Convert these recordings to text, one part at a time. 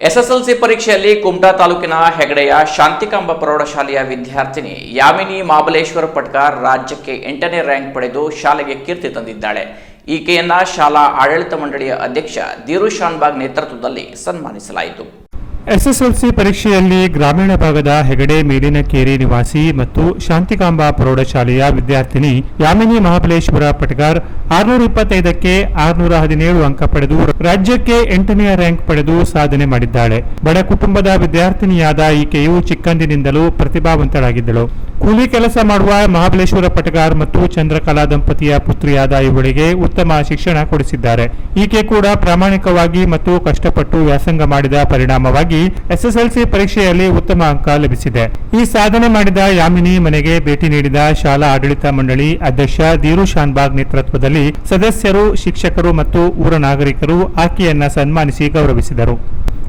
SSLC ಪರೀಕ್ಷೆಯಲ್ಲಿ ಕುಮಟಾ ತಾಲೂಕಿನ ಹೆಗಡೆಯ ಶಾಂತಿಕಾಂಬ ಪ್ರೌಢಶಾಲೆಯ ವಿದ್ಯಾರ್ಥಿನಿ ಯಾಮಿನಿ ಮಹಾಬಲೇಶ್ವರ ಪಟ್ಕಾರ್ ರಾಜ್ಯಕ್ಕೆ 8ನೇ ರ್ಯಾಂಕ್ ಪಡೆದು ಶಾಲೆಗೆ ಕೀರ್ತಿ ತಂದಿದ್ದಾಳೆ. ಈಕೆಯನ್ನ ಶಾಲಾ ಆಡಳಿತ ಮಂಡಳಿಯ ಅಧ್ಯಕ್ಷ ಧೀರು ಶಾನ್ಭಾಗ್ ನೇತೃತ್ವದಲ್ಲಿ ಸನ್ಮಾನಿಸಲಾಯಿತು. ಎಸ್ಎಸ್ಎಲ್ಸಿ ಪರೀಕ್ಷೆಯಲ್ಲಿ ಗ್ರಾಮೀಣ ಭಾಗದ ಹೆಗಡೆ ಮೇಲಿನಕೇರಿ ನಿವಾಸಿ ಮತ್ತು ಶಾಂತಿಕಾಂಬ ಪ್ರೌಢಶಾಲೆಯ ವಿದ್ಯಾರ್ಥಿನಿ ಯಾಮಿನಿ ಮಹಾಬಲೇಶ್ವರ ಪಟ್ಕಾರ್ 625ಕ್ಕೆ 617 ಅಂಕ ಪಡೆದು ರಾಜ್ಯಕ್ಕೆ 8ನೇ ರ್ಯಾಂಕ್ ಪಡೆದು ಸಾಧನೆ ಮಾಡಿದ್ದಾಳೆ. ಬಡ ಕುಟುಂಬದ ವಿದ್ಯಾರ್ಥಿನಿಯಾದ ಈಕೆಯು ಚಿಕ್ಕಂದಿನಿಂದಲೂ ಪ್ರತಿಭಾವಂತಳಾಗಿದ್ದಳು. ಕೂಲಿ ಕೆಲಸ ಮಾಡುವ ಮಹಾಬಲೇಶ್ವರ ಪಟ್ಕಾರ್ ಮತ್ತು ಚಂದ್ರಕಲಾ ದಂಪತಿಯ ಪುತ್ರಿಯಾದ ಇವಳಿಗೆ ಉತ್ತಮ ಶಿಕ್ಷಣ ಕೊಡಿಸಿದ್ದಾರೆ. ಈಕೆ ಕೂಡ ಪ್ರಾಮಾಣಿಕವಾಗಿ ಮತ್ತು ಕಷ್ಟಪಟ್ಟು ವ್ಯಾಸಂಗ ಮಾಡಿದ ಪರಿಣಾಮವಾಗಿ ಎಸ್ಎಸ್ಎಲ್ಸಿ ಪರೀಕ್ಷೆಯಲ್ಲಿ ಉತ್ತಮ ಅಂಕ ಲಭಿಸಿದೆ. ಈ ಸಾಧನೆ ಮಾಡಿದ ಯಾಮಿನಿ ಮನೆಗೆ ಭೇಟಿ ನೀಡಿದ ಶಾಲಾ ಆಡಳಿತ ಮಂಡಳಿ ಅಧ್ಯಕ್ಷ ಧೀರು ಶಾನ್ಭಾಗ್ ನೇತೃತ್ವದಲ್ಲಿ ಸದಸ್ಯರು, ಶಿಕ್ಷಕರು ಮತ್ತು ಊರ ನಾಗರಿಕರು ಆಕೆಯನ್ನ ಸನ್ಮಾನಿಸಿ ಗೌರವಿಸಿದರು.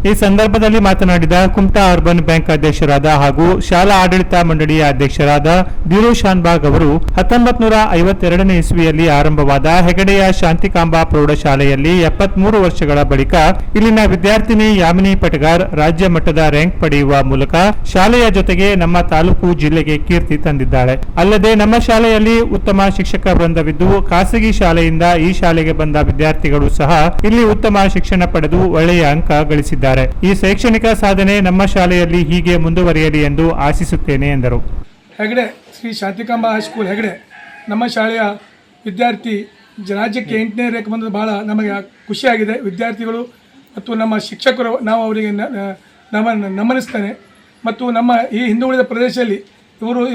ಈ ಸಂದರ್ಭದಲ್ಲಿ ಮಾತನಾಡಿದ ಕುಮಟಾ ಅರ್ಬನ್ ಬ್ಯಾಂಕ್ ಅಧ್ಯಕ್ಷರಾದ ಹಾಗೂ ಶಾಲಾ ಆಡಳಿತ ಮಂಡಳಿಯ ಅಧ್ಯಕ್ಷರಾದ ಧೀರು ಶಾನ್ಭಾಗ್ ಅವರು 1952ನೇ ಇಸ್ವಿಯಲ್ಲಿ ಆರಂಭವಾದ ಹೆಗಡೆಯ ಶಾಂತಿಕಾಂಬ ಪ್ರೌಢಶಾಲೆಯಲ್ಲಿ 73 ವರ್ಷಗಳ ಬಳಿಕ ಇಲ್ಲಿನ ವಿದ್ಯಾರ್ಥಿನಿ ಯಾಮಿನಿ ಪಟ್ಕಾರ್ ರಾಜ್ಯ ಮಟ್ಟದ ರ್ಯಾಂಕ್ ಪಡೆಯುವ ಮೂಲಕ ಶಾಲೆಯ ಜೊತೆಗೆ ನಮ್ಮ ತಾಲೂಕು ಜಿಲ್ಲೆಗೆ ಕೀರ್ತಿ ತಂದಿದ್ದಾಳೆ. ಅಲ್ಲದೆ ನಮ್ಮ ಶಾಲೆಯಲ್ಲಿ ಉತ್ತಮ ಶಿಕ್ಷಕ ವೃಂದವಿದ್ದು ಖಾಸಗಿ ಶಾಲೆಯಿಂದ ಈ ಶಾಲೆಗೆ ಬಂದ ವಿದ್ಯಾರ್ಥಿಗಳು ಸಹ ಇಲ್ಲಿ ಉತ್ತಮ ಶಿಕ್ಷಣ ಪಡೆದು ಒಳ್ಳೆಯ ಅಂಕ ಗಳಿಸಿದ್ದಾರೆ. ಈ ಶೈಕ್ಷಣಿಕ ಸಾಧನೆ ನಮ್ಮ ಶಾಲೆಯಲ್ಲಿ ಹೀಗೆ ಮುಂದುವರಿಯಲಿ ಎಂದು ಆಶಿಸುತ್ತೇನೆ ಎಂದರು. ಹೆಗಡೆ ಶ್ರೀ ಶಾಂತಿಕಾಂಬ ಹೈಸ್ಕೂಲ್ ಹೆಗಡೆ ನಮ್ಮ ಶಾಲೆಯ ವಿದ್ಯಾರ್ಥಿ ರಾಜ್ಯಕ್ಕೆ 8ನೇ ರ್ಯಾಂಕ್ ಬಂದು ಬಹಳ ನಮಗೆ ಖುಷಿಯಾಗಿದೆ. ವಿದ್ಯಾರ್ಥಿಗಳು ಮತ್ತು ನಮ್ಮ ಶಿಕ್ಷಕರು ನಾವು ಅವರಿಗೆ ನಮನಿಸ್ತೇನೆ. ಮತ್ತು ನಮ್ಮ ಈ ಹಿಂದುಳಿದ ಪ್ರದೇಶದಲ್ಲಿ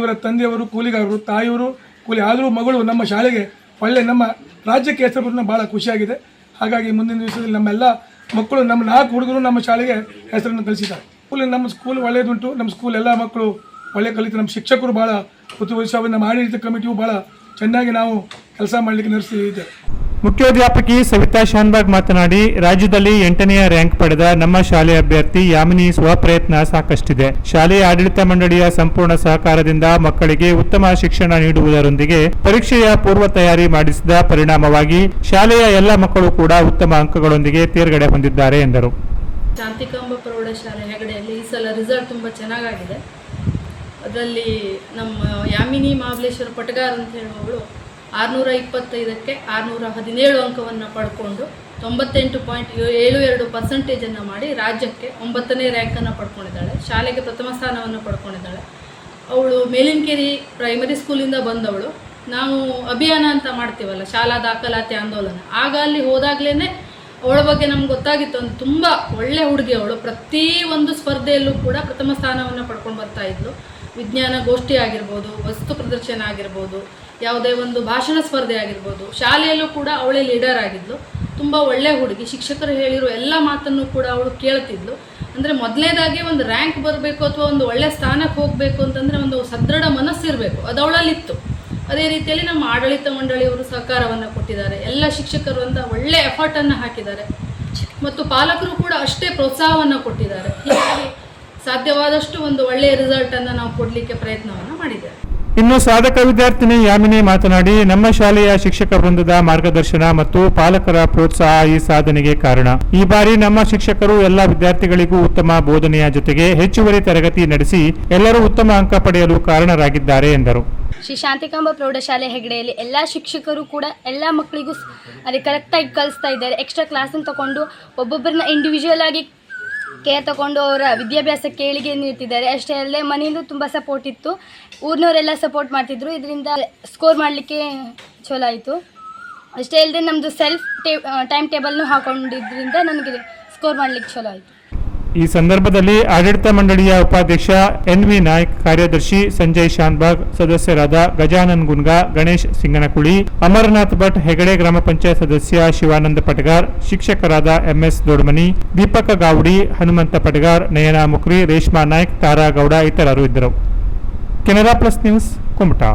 ಇವರ ತಂದೆಯವರು ಕೂಲಿಗಾರರು, ತಾಯಿಯವರು ಕೂಲಿ, ಆದರೂ ಮಗಳು ನಮ್ಮ ಶಾಲೆಗೆ ಒಳ್ಳೆ ನಮ್ಮ ರಾಜ್ಯಕ್ಕೆ ಹೆಸರು ಬರೋದು ಭಾಳ ಖುಷಿಯಾಗಿದೆ. ಹಾಗಾಗಿ ಮುಂದಿನ ದಿವಸದಲ್ಲಿ ನಮ್ಮೆಲ್ಲ ಮಕ್ಕಳು, ನಮ್ಮ 4 ಹುಡುಗರು ನಮ್ಮ ಶಾಲೆಗೆ ಹೆಸರನ್ನು ಕಲಿಸಿದ್ದಾರೆ. ನಮ್ಮ ಸ್ಕೂಲ್ ಒಳ್ಳೆಯದುಂಟು. ನಮ್ಮ ಸ್ಕೂಲ್ ಎಲ್ಲ ಮಕ್ಕಳು ಒಳ್ಳೆ ಕಲಿತು, ನಮ್ಮ ಶಿಕ್ಷಕರು ಭಾಳ ಉತ್ತಮ, ನಮ್ಮ ಆಡಳಿತ ಕಮಿಟಿಯು ಭಾಳ ಚೆನ್ನಾಗಿ ನಾವು ಕೆಲಸ ಮಾಡಲಿಕ್ಕೆ ನಡೆಸಿದ್ದೇವೆ. ಮುಖ್ಯೋಧ್ಯಾಪಕಿ ಸವಿತಾ ಶಾನ್ಭಾಗ್ ಮಾತನಾಡಿ, ರಾಜ್ಯದಲ್ಲಿ 8ನೇ ರ್ಯಾಂಕ್ ಪಡೆದ ನಮ್ಮ ಶಾಲೆಯ ಅಭ್ಯರ್ಥಿ ಯಾಮಿನಿ ಸ್ವಪ್ರಯತ್ನ ಸಾಕಷ್ಟಿದೆ. ಶಾಲೆಯ ಆಡಳಿತ ಮಂಡಳಿಯ ಸಂಪೂರ್ಣ ಸಹಕಾರದಿಂದ ಮಕ್ಕಳಿಗೆ ಉತ್ತಮ ಶಿಕ್ಷಣ ನೀಡುವುದರೊಂದಿಗೆ ಪರೀಕ್ಷೆಯ ಪೂರ್ವ ತಯಾರಿ ಮಾಡಿಸಿದ ಪರಿಣಾಮವಾಗಿ ಶಾಲೆಯ ಎಲ್ಲ ಮಕ್ಕಳು ಕೂಡ ಉತ್ತಮ ಅಂಕಗಳೊಂದಿಗೆ ತೇರ್ಗಡೆ ಹೊಂದಿದ್ದಾರೆ ಎಂದರು. ಶಾಂತಿಕಾಂಬ ಪ್ರೌಢಶಾಲೆ ಹೆಗಡೆಯಲ್ಲಿ ಈ ಸಲ ರಿಸಲ್ಟ್ ತುಂಬ ಚೆನ್ನಾಗಿದೆ. ಅದರಲ್ಲಿ ನಮ್ಮ ಯಾಮಿನಿ ಮಹಾಬಲೇಶ್ವರ ಪಟ್ಕಾರ್ ಅಂತ ಹೇಳುವವಳು 625ಕ್ಕೆ 617 ಅಂಕವನ್ನು ಪಡ್ಕೊಂಡು 98.72% ಮಾಡಿ ರಾಜ್ಯಕ್ಕೆ 9ನೇ ರ್ಯಾಂಕನ್ನು ಪಡ್ಕೊಂಡಿದ್ದಾಳೆ. ಶಾಲೆಗೆ ಪ್ರಥಮ ಸ್ಥಾನವನ್ನು ಪಡ್ಕೊಂಡಿದ್ದಾಳೆ. ಅವಳು ಮೇಲಿನಕೇರಿ ಪ್ರೈಮರಿ ಸ್ಕೂಲಿಂದ ಬಂದವಳು. ನಾವು ಅಭಿಯಾನ ಅಂತ ಮಾಡ್ತೀವಲ್ಲ, ಶಾಲಾ ದಾಖಲಾತಿ ಆಂದೋಲನ, ಆಗ ಅಲ್ಲಿ ಹೋದಾಗಲೇ ಅವಳ ಬಗ್ಗೆ ನಮ್ಗೆ ಗೊತ್ತಾಗಿತ್ತು. ಒಂದು ತುಂಬ ಒಳ್ಳೆ ಹುಡುಗಿ ಅವಳು. ಪ್ರತಿ ಒಂದು ಸ್ಪರ್ಧೆಯಲ್ಲೂ ಕೂಡ ಪ್ರಥಮ ಸ್ಥಾನವನ್ನು ಪಡ್ಕೊಂಡು ಬರ್ತಾ ಇದ್ಲು. ವಿಜ್ಞಾನ ಗೋಷ್ಠಿ ಆಗಿರ್ಬೋದು, ವಸ್ತು ಪ್ರದರ್ಶನ ಆಗಿರ್ಬೋದು, ಯಾವುದೇ ಒಂದು ಭಾಷಣ ಸ್ಪರ್ಧೆ ಆಗಿರ್ಬೋದು, ಶಾಲೆಯಲ್ಲೂ ಕೂಡ ಅವಳೇ ಲೀಡರ್ ಆಗಿದ್ಲು. ತುಂಬ ಒಳ್ಳೆ ಹುಡುಗಿ. ಶಿಕ್ಷಕರು ಹೇಳಿರೋ ಎಲ್ಲ ಮಾತನ್ನು ಕೂಡ ಅವಳು ಕೇಳ್ತಿದ್ಲು. ಅಂದರೆ ಮೊದಲನೇದಾಗಿ ಒಂದು ರ್ಯಾಂಕ್ ಬರಬೇಕು ಅಥವಾ ಒಂದು ಒಳ್ಳೆ ಸ್ಥಾನಕ್ಕೆ ಹೋಗಬೇಕು ಅಂತಂದರೆ ಒಂದು ಸದೃಢ ಮನಸ್ಸಿರಬೇಕು, ಅದು ಅವಳಲ್ಲಿತ್ತು. ಅದೇ ರೀತಿಯಲ್ಲಿ ನಮ್ಮ ಆಡಳಿತ ಮಂಡಳಿಯವರು ಸಹಕಾರವನ್ನು ಕೊಟ್ಟಿದ್ದಾರೆ. ಎಲ್ಲ ಶಿಕ್ಷಕರು ಅಂತ ಒಳ್ಳೆ ಎಫರ್ಟನ್ನು ಹಾಕಿದ್ದಾರೆ ಮತ್ತು ಪಾಲಕರು ಕೂಡ ಅಷ್ಟೇ ಪ್ರೋತ್ಸಾಹವನ್ನು ಕೊಟ್ಟಿದ್ದಾರೆ. ಹೀಗಾಗಿ ಸಾಧ್ಯವಾದಷ್ಟು ಒಂದು ಒಳ್ಳೆಯ ರಿಸಲ್ಟನ್ನು ನಾವು ಕೊಡಲಿಕ್ಕೆ ಪ್ರಯತ್ನವನ್ನು ಮಾಡಿದ್ದೇವೆ. ಇನ್ನು ಸಾಧಕ ವಿದ್ಯಾರ್ಥಿನಿ ಯಾಮಿನಿ ಮಾತನಾಡಿ, ನಮ್ಮ ಶಾಲೆಯ ಶಿಕ್ಷಕ ವೃಂದದ ಮಾರ್ಗದರ್ಶನ ಮತ್ತು ಪಾಲಕರ ಪ್ರೋತ್ಸಾಹ ಈ ಸಾಧನೆಗೆ ಕಾರಣ. ಈ ಬಾರಿ ನಮ್ಮ ಶಿಕ್ಷಕರು ಎಲ್ಲ ವಿದ್ಯಾರ್ಥಿಗಳಿಗೂ ಉತ್ತಮ ಬೋಧನೆಯ ಜೊತೆಗೆ ಹೆಚ್ಚುವರಿ ತರಗತಿ ನಡೆಸಿ ಎಲ್ಲರೂ ಉತ್ತಮ ಅಂಕ ಪಡೆಯಲು ಕಾರಣರಾಗಿದ್ದಾರೆ ಎಂದರು. ಶ್ರೀ ಶಾಂತಿಕಾಂಬ ಪ್ರೌಢಶಾಲೆ ಹೆಗಡೆಯಲ್ಲಿ ಎಲ್ಲ ಶಿಕ್ಷಕರು ಕೂಡ ಎಲ್ಲ ಮಕ್ಕಳಿಗೂ ಅದೇ ಕರೆಕ್ಟಾಗಿ ಕಲಿಸ್ತಾ ಇದ್ದಾರೆ. ಎಕ್ಸ್ಟ್ರಾ ಕ್ಲಾಸನ್ನು ತಗೊಂಡು ಒಬ್ಬೊಬ್ಬರನ್ನ ಇಂಡಿವಿಜುವಲ್ ಆಗಿ ಕೇರ್ ತಗೊಂಡು ಅವರ ವಿದ್ಯಾಭ್ಯಾಸಕ್ಕೆ ಏಳಿಗೆ ನೀಡ್ತಿದ್ದಾರೆ. ಅಷ್ಟೇ ಅಲ್ಲದೆ ಮನೆಯಿಂದ ತುಂಬ ಸಪೋರ್ಟ್ ಇತ್ತು. ಊರಿನವರೆಲ್ಲ ಸಪೋರ್ಟ್ ಮಾಡ್ತಿದ್ರು. ಇದರಿಂದ ಸ್ಕೋರ್ ಮಾಡಲಿಕ್ಕೆ ಚಲೋ ಆಯಿತು. ಅಷ್ಟೇ ಅಲ್ಲದೆ ನಮ್ಮದು ಸೆಲ್ಫ್ ಟೈಮ್ ಟೇಬಲ್ನು ಹಾಕೊಂಡಿದ್ದರಿಂದ ನನಗೆ ಸ್ಕೋರ್ ಮಾಡಲಿಕ್ಕೆ ಚಲೋ ಆಯಿತು. ಈ ಸಂದರ್ಭದಲ್ಲಿ ಆಡಳಿತ ಮಂಡಳಿಯ ಉಪಾಧ್ಯಕ್ಷ NV ನಾಯ್ಕ್, ಕಾರ್ಯದರ್ಶಿ ಸಂಜಯ್ ಶಾನ್ಭಾಗ್, ಸದಸ್ಯರಾದ ಗಜಾನನ್ ಗುನ್ಗಾ, ಗಣೇಶ್ ಸಿಂಗನಕುಳಿ, ಅಮರನಾಥ್ ಭಟ್, ಹೆಗಡೆ ಗ್ರಾಮ ಪಂಚಾಯತ್ ಸದಸ್ಯ ಶಿವಾನಂದ ಪಟ್ಕಾರ್, ಶಿಕ್ಷಕರಾದ MS ದೊಡ್ಮನಿ, ದೀಪಕ ಗಾವಡಿ, ಹನುಮಂತ ಪಟ್ಕಾರ್, ನಯನಾ ಮುಕ್ರಿ, ರೇಷ್ಮಾ ನಾಯ್ಕ್, ತಾರಾ ಗೌಡ ಇತರರು ಇದ್ದರು. Canara plus news, Kumta.